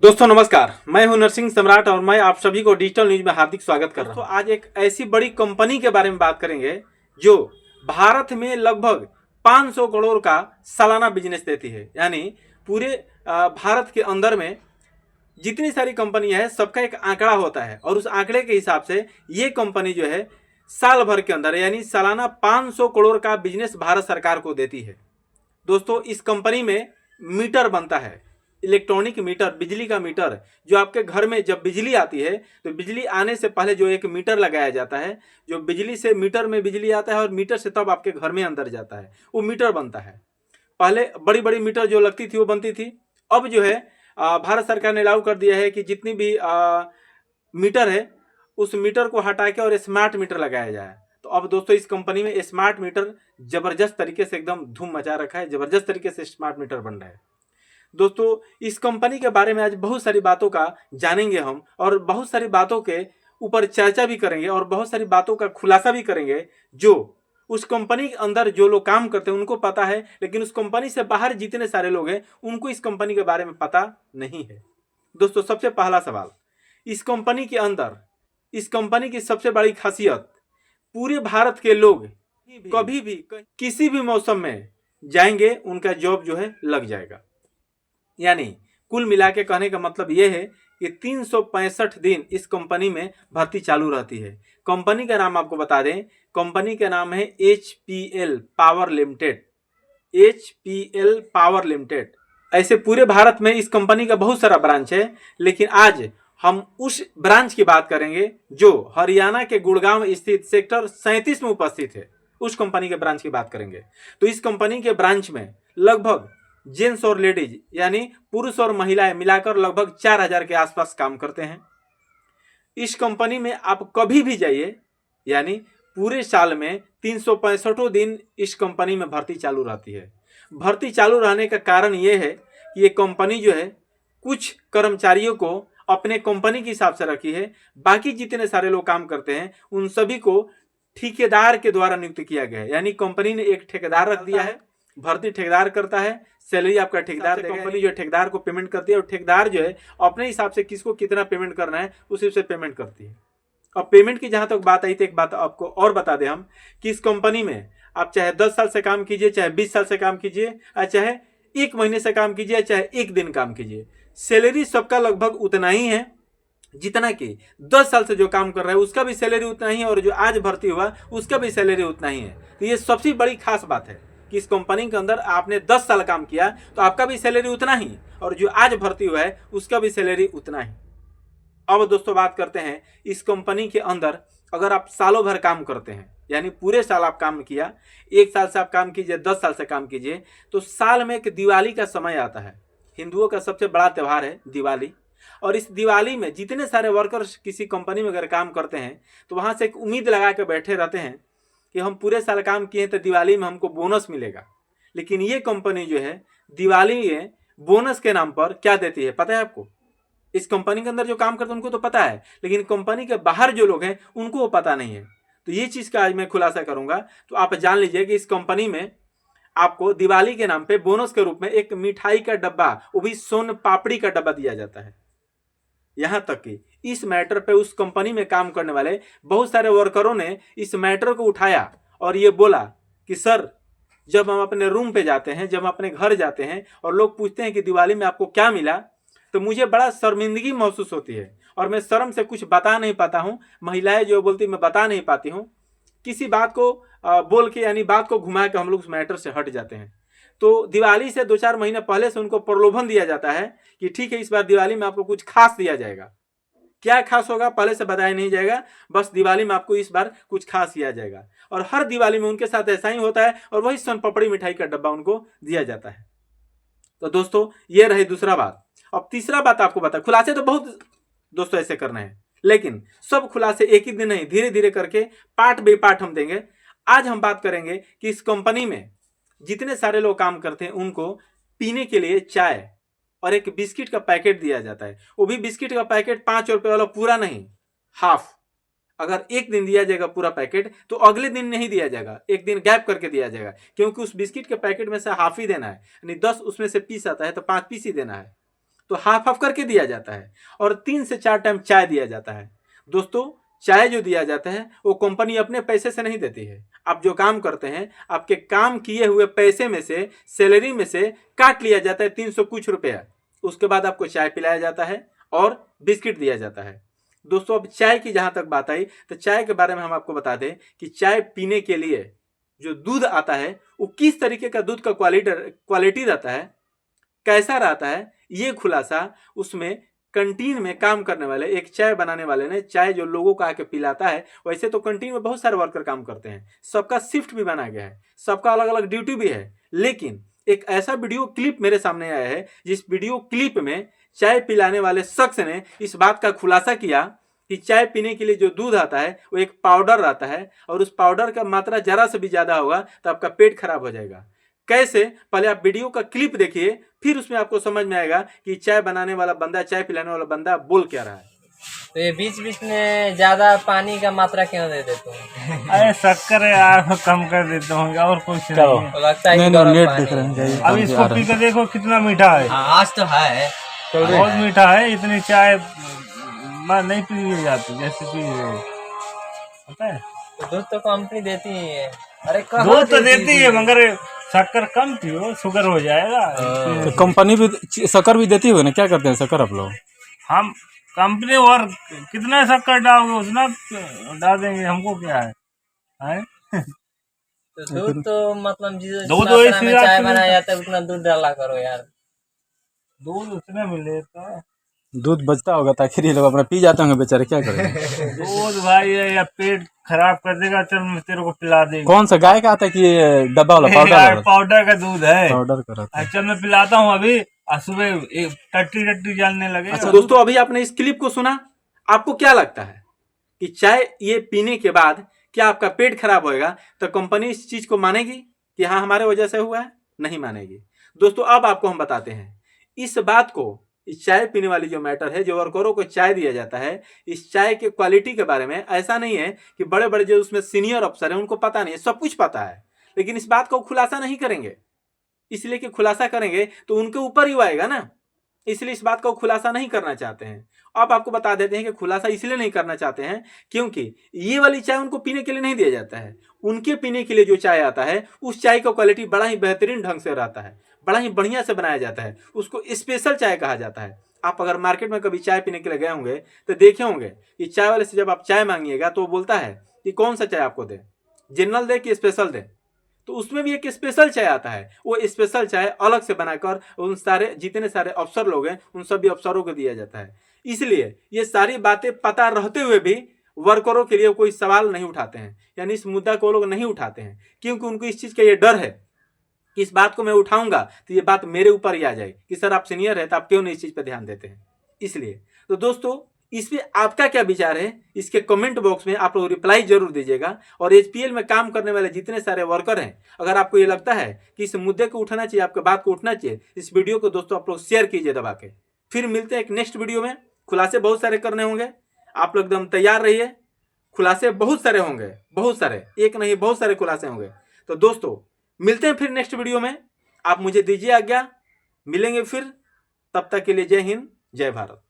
दोस्तों नमस्कार, मैं हूं नरसिंह सम्राट और मैं आप सभी को डिजिटल न्यूज में हार्दिक स्वागत कर रहा हूं। आज एक ऐसी बड़ी कंपनी के बारे में बात करेंगे जो भारत में लगभग 500 करोड़ का सालाना बिजनेस देती है। यानी पूरे भारत के अंदर में जितनी सारी कंपनियां हैं सबका एक आंकड़ा होता है और उस आंकड़े के हिसाब से ये कंपनी जो है साल भर के अंदर यानी सालाना 500 करोड़ का बिजनेस भारत सरकार को देती है। दोस्तों इस कंपनी में मीटर बनता है, इलेक्ट्रॉनिक मीटर, बिजली का मीटर, जो आपके घर में जब बिजली आती है तो बिजली आने से पहले जो एक मीटर लगाया जाता है, जो बिजली से मीटर में बिजली आता है और मीटर से तब आपके घर में अंदर जाता है, वो मीटर बनता है। पहले बड़ी बड़ी मीटर जो लगती थी वो बनती थी। अब जो है भारत सरकार ने लागू कर दिया है कि जितनी भी मीटर है उस मीटर को हटा के और स्मार्ट मीटर लगाया जाए। तो अब दोस्तों इस कंपनी में स्मार्ट मीटर जबरदस्त तरीके से एकदम धूम मचा रखा है, जबरदस्त तरीके से स्मार्ट मीटर बन रहा है। दोस्तों इस कंपनी के बारे में आज बहुत सारी बातों का जानेंगे हम और बहुत सारी बातों के ऊपर चर्चा भी करेंगे और बहुत सारी बातों का खुलासा भी करेंगे जो उस कंपनी के अंदर जो लोग काम करते हैं उनको पता है, लेकिन उस कंपनी से बाहर जितने सारे लोग हैं उनको इस कंपनी के बारे में पता नहीं है। दोस्तों सबसे पहला सवाल, इस कंपनी के अंदर इस कंपनी की सबसे बड़ी खासियत, पूरे भारत के लोग कभी भी किसी भी मौसम में जाएंगे उनका जॉब जो है लग जाएगा। यानी कुल मिला के कहने का मतलब यह है कि 365 दिन इस कंपनी में भर्ती चालू रहती है। कंपनी का नाम आपको बता दें, कंपनी का नाम है HPL power limited. HPL power limited. ऐसे पूरे भारत में इस कंपनी का बहुत सारा ब्रांच है, लेकिन आज हम उस ब्रांच की बात करेंगे जो हरियाणा के गुड़गांव स्थित सेक्टर 37 में उपस्थित है। उस कंपनी के ब्रांच की बात करेंगे तो इस कंपनी के ब्रांच में लगभग जेंट्स और लेडीज यानी पुरुष और महिलाएं मिलाकर लगभग 4000 के आसपास काम करते हैं। इस कंपनी में आप कभी भी जाइए, यानी पूरे साल में 365 दिन इस कंपनी में भर्ती चालू रहती है। भर्ती चालू रहने का कारण यह है कि ये कंपनी जो है कुछ कर्मचारियों को अपने कंपनी के हिसाब से रखी है, बाकी जितने सारे लोग काम करते हैं उन सभी को ठेकेदार के द्वारा नियुक्त किया गया है। यानी कंपनी ने एक ठेकेदार रख दिया है, भर्ती ठेकेदार करता है, सैलरी आपका ठेकेदार देगा। कंपनी जो ठेकेदार को पेमेंट करती है और ठेकेदार जो है अपने हिसाब से किसको कितना पेमेंट करना है उसी से पेमेंट करती है। अब पेमेंट की जहां तक बात आई तो एक बात आपको और बता दें हम कि इस कंपनी में आप चाहे 10 साल से काम कीजिए, चाहे 20 साल से काम कीजिए, चाहे 1 महीने से काम कीजिए, चाहे 1 दिन काम कीजिए, सैलरी सबका लगभग उतना ही है जितना कि 10 साल से जो काम कर रहा है उसका भी सैलरी उतना ही है और जो आज भर्ती हुआ उसका भी सैलरी उतना ही है। तो ये सबसे बड़ी खास बात है कि इस कंपनी के अंदर आपने 10 साल काम किया तो आपका भी सैलरी उतना ही और जो आज भर्ती हुआ है उसका भी सैलरी उतना ही। अब दोस्तों बात करते हैं इस कंपनी के अंदर अगर आप सालों भर काम करते हैं, यानी पूरे साल आप काम किया, 1 साल से आप काम कीजिए, 10 साल से काम कीजिए, तो साल में एक दिवाली का समय आता है। हिंदुओं का सबसे बड़ा त्यौहार है दिवाली, और इस दिवाली में जितने सारे वर्कर्स किसी कंपनी में अगर काम करते हैं तो वहां से एक उम्मीद लगा के बैठे रहते हैं कि हम पूरे साल काम किए तो दिवाली में हमको बोनस मिलेगा। लेकिन ये कंपनी जो है दिवाली में बोनस के नाम पर क्या देती है पता है आपको? इस कंपनी के अंदर जो काम करते हैं उनको तो पता है, लेकिन कंपनी के बाहर जो लोग हैं उनको वो पता नहीं है। तो ये चीज का आज मैं खुलासा करूंगा, तो आप जान लीजिए कि इस कंपनी में आपको दिवाली के नाम पे बोनस के रूप में एक मिठाई का डब्बा, वो भी सोन पापड़ी का डब्बा दिया जाता है। यहां तक कि इस मैटर पे उस कंपनी में काम करने वाले बहुत सारे वर्करों ने इस मैटर को उठाया और ये बोला कि सर, जब हम अपने रूम पे जाते हैं, जब हम अपने घर जाते हैं और लोग पूछते हैं कि दिवाली में आपको क्या मिला, तो मुझे बड़ा शर्मिंदगी महसूस होती है और मैं शर्म से कुछ बता नहीं पाता हूं। महिलाएं जो बोलती मैं बता नहीं पाती हूं, किसी बात को बोल के, यानी बात को घुमा के हम लोग उस मैटर से हट जाते हैं। तो दिवाली से 2-4 महीने पहले से उनको प्रलोभन दिया जाता है कि ठीक है इस बार दिवाली में आपको कुछ खास दिया जाएगा। क्या खास होगा पहले से बताया नहीं जाएगा, बस दिवाली में आपको इस बार कुछ खास दिया जाएगा। और हर दिवाली में उनके साथ ऐसा ही होता है और वही सोन पापड़ी मिठाई का डब्बा उनको दिया जाता है। तो दोस्तों ये रही दूसरा बात। अब तीसरा बात आपको बता, खुलासे तो बहुत दोस्तों ऐसे करने हैं, लेकिन सब खुलासे एक ही दिन नहीं, धीरे धीरे करके पार्ट बाई पार्ट हम देंगे। आज हम बात करेंगे कि इस कंपनी में जितने सारे लोग काम करते हैं उनको पीने के लिए चाय और एक बिस्किट का पैकेट दिया जाता है। वो भी बिस्किट का पैकेट 5 रुपए वाला पूरा नहीं, हाफ। अगर एक दिन दिया जाएगा पूरा पैकेट तो अगले दिन नहीं दिया जाएगा, एक दिन गैप करके दिया जाएगा, क्योंकि उस बिस्किट के पैकेट में से हाफ ही देना है। यानी 10 उसमें से पीस आता है तो 5 पीस ही देना है। तो हाफ हाफ करके दिया जाता है, और 3 से 4 टाइम चाय दिया जाता है। दोस्तों, चाय जो दिया जाता है वो कंपनी अपने पैसे से नहीं देती है। आप जो काम करते हैं, आपके काम किए हुए पैसे में से, सैलरी में से काट लिया जाता है 300 कुछ रुपया। उसके बाद आपको चाय पिलाया जाता है और बिस्किट दिया जाता है। दोस्तों, अब चाय की जहां तक बात आई तो चाय के बारे में हम आपको बता दें कि चाय पीने के लिए जो दूध आता है वो किस तरीके का दूध का क्वालिटी रहता है, कैसा रहता है, ये खुलासा उसमें कैंटीन में काम करने वाले एक चाय बनाने वाले ने, चाय जो लोगों को आके पिलाता है। वैसे तो कैंटीन में बहुत सारे वर्कर काम करते हैं, सबका शिफ्ट भी बना गया है, सबका अलग अलग ड्यूटी भी है, लेकिन एक ऐसा वीडियो क्लिप मेरे सामने आया है जिस वीडियो क्लिप में चाय पिलाने वाले शख्स ने इस बात का खुलासा किया कि चाय पीने के लिए जो दूध आता है वो एक पाउडर आता है, और उस पाउडर का मात्रा जरा से भी ज्यादा होगा तो आपका पेट खराब हो जाएगा। कैसे? पहले आप वीडियो का क्लिप देखिए, फिर उसमें आपको समझ में आएगा कि चाय बनाने वाला बंदा, चाय पिलाने वाला बंदा बोल क्या रहा है। तो ये बीच बीच में ज्यादा पानी का मात्रा क्यों दे देते हो? अरे शक्कर यार कम कर देता हूँ और कुछ नहीं। तो लगता है कि नहीं, गर्म नेट पानी दिख रहे हैं। है। अब इसको पी कर देखो कितना मीठा है। हाँ, आज तो है, बहुत मीठा है। इतनी चाय मैं नहीं पी जाती जैसे पी रहे हो, पता है। तो दूध तो कंपनी देती ही है। अरे दूध तो देती है मगर शक्कर कम पियो, शुगर हो जाएगा। तो कंपनी भी शक्कर भी देती होगी ना? क्या करते हैं शक्कर आप लोग? हम कंपनी और कितना शक्कर डालोगे उतना डाल देंगे, हमको क्या है? तो दूध तो मतलब जिस दूध मात्रा में इसी चाय रात में बनाया जाता है उतना दूध डाला करो यार। दूध उतना मिले तो दूध बचता होगा ताकि ये लोग अपना पी जाते होंगे बेचारे, क्या करेंगे? दूध भाई या पेट खराब कर देगा, चल मैं तेरे को पिला देगा। कौन सा गाय का आता है कि ये डब्बा वाला पाउडर वाला? पाउडर का दूध है, पाउडर का रहता है। चल मैं पिलाता हूँ अभी। सुबह टट्टी टट्टी जलने लगे। अच्छा दोस्तों, अभी आपने इस क्लिप को सुना, आपको क्या लगता है कि चाय ये पीने के बाद क्या आपका पेट खराब होएगा? तो कंपनी इस चीज को मानेगी कि हाँ हमारे वजह से हुआ है? नहीं मानेगी। दोस्तों, अब आपको हम बताते हैं इस बात को, इस चाय पीने वाली जो मैटर है, जो वर्करों को चाय दिया जाता है, इस चाय के क्वालिटी के बारे में ऐसा नहीं है कि बड़े बड़े जो उसमें सीनियर अफसर हैं उनको पता नहीं है, सब कुछ पता है, लेकिन इस बात को खुलासा नहीं करेंगे, इसलिए कि खुलासा करेंगे तो उनके ऊपर ही आएगा ना, इसलिए इस बात को खुलासा नहीं करना चाहते हैं। अब आपको बता देते हैं कि खुलासा इसलिए नहीं करना चाहते हैं क्योंकि ये वाली चाय उनको पीने के लिए नहीं दिया जाता है। उनके पीने के लिए जो चाय आता है उस चाय का क्वालिटी बड़ा ही बेहतरीन ढंग से रहता है, बड़ा ही बढ़िया से बनाया जाता है, उसको स्पेशल चाय कहा जाता है। आप अगर मार्केट में कभी चाय पीने के लिए गए होंगे तो देखे होंगे कि चाय वाले से जब आप चाय मांगिएगा तो वो बोलता है कि कौन सा चाय आपको दे, जनरल दे कि स्पेशल दे, तो उसमें भी एक स्पेशल चाय आता है। वो स्पेशल चाय अलग से बनाकर उन सारे जितने सारे अफसर लोग हैं उन सभी अफसरों को दिया जाता है। इसलिए ये सारी बातें पता रहते हुए भी वर्करों के लिए कोई सवाल नहीं उठाते हैं, यानी इस मुद्दा को लोग नहीं उठाते हैं क्योंकि उनको इस चीज का ये डर है कि इस बात को मैं उठाऊंगा तो ये बात मेरे ऊपर ही आ जाए कि सर आप सीनियर है तो आप क्यों नहीं इस चीज पर ध्यान देते हैं। इसलिए तो दोस्तों, इस पे आपका क्या विचार है इसके कमेंट बॉक्स में आप लोग रिप्लाई जरूर दीजिएगा। और एचपीएल में काम करने वाले जितने सारे वर्कर हैं, अगर आपको ये लगता है कि इस मुद्दे को उठाना चाहिए, आपके बात को उठना चाहिए, इस वीडियो को दोस्तों आप लोग शेयर कीजिए दबा के। फिर मिलते हैं एक नेक्स्ट वीडियो में। खुलासे बहुत सारे करने होंगे, आप लोग एकदम तैयार रहिए। खुलासे बहुत सारे होंगे, बहुत सारे, एक नहीं बहुत सारे खुलासे होंगे। तो दोस्तों मिलते हैं फिर नेक्स्ट वीडियो में। आप मुझे दीजिए आज्ञा, मिलेंगे फिर, तब तक के लिए जय हिंद, जय भारत।